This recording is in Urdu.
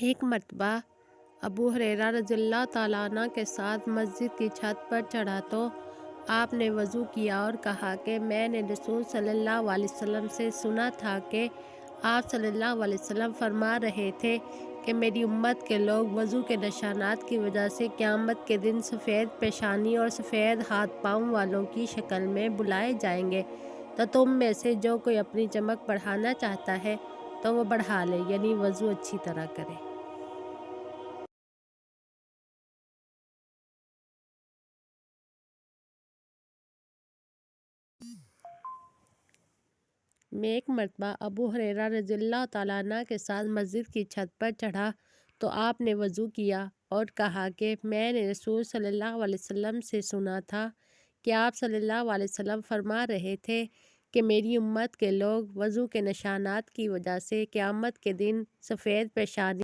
ایک مرتبہ ابو ہریرہ رضی اللہ تعالیٰ عنہ کے ساتھ مسجد کی چھت پر چڑھا تو آپ نے وضو کیا اور کہا کہ میں نے رسول صلی اللہ علیہ وسلم سے سنا تھا کہ آپ صلی اللہ علیہ وسلم فرما رہے تھے کہ میری امت کے لوگ وضو کے نشانات کی وجہ سے قیامت کے دن سفید پیشانی اور سفید ہاتھ پاؤں والوں کی شکل میں بلائے جائیں گے، تو تم میں سے جو کوئی اپنی چمک بڑھانا چاہتا ہے تو وہ بڑھا لے، یعنی وضو اچھی طرح کرے۔ میں ایک مرتبہ ابو ہریرہ رضی اللہ تعالیٰ عنہ کے ساتھ مسجد کی چھت پر چڑھا تو آپ نے وضو کیا اور کہا کہ میں نے رسول صلی اللہ علیہ وسلم سے سنا تھا کہ آپ صلی اللہ علیہ وسلم فرما رہے تھے کہ میری امت کے لوگ وضو کے نشانات کی وجہ سے قیامت کے دن سفید پیشانی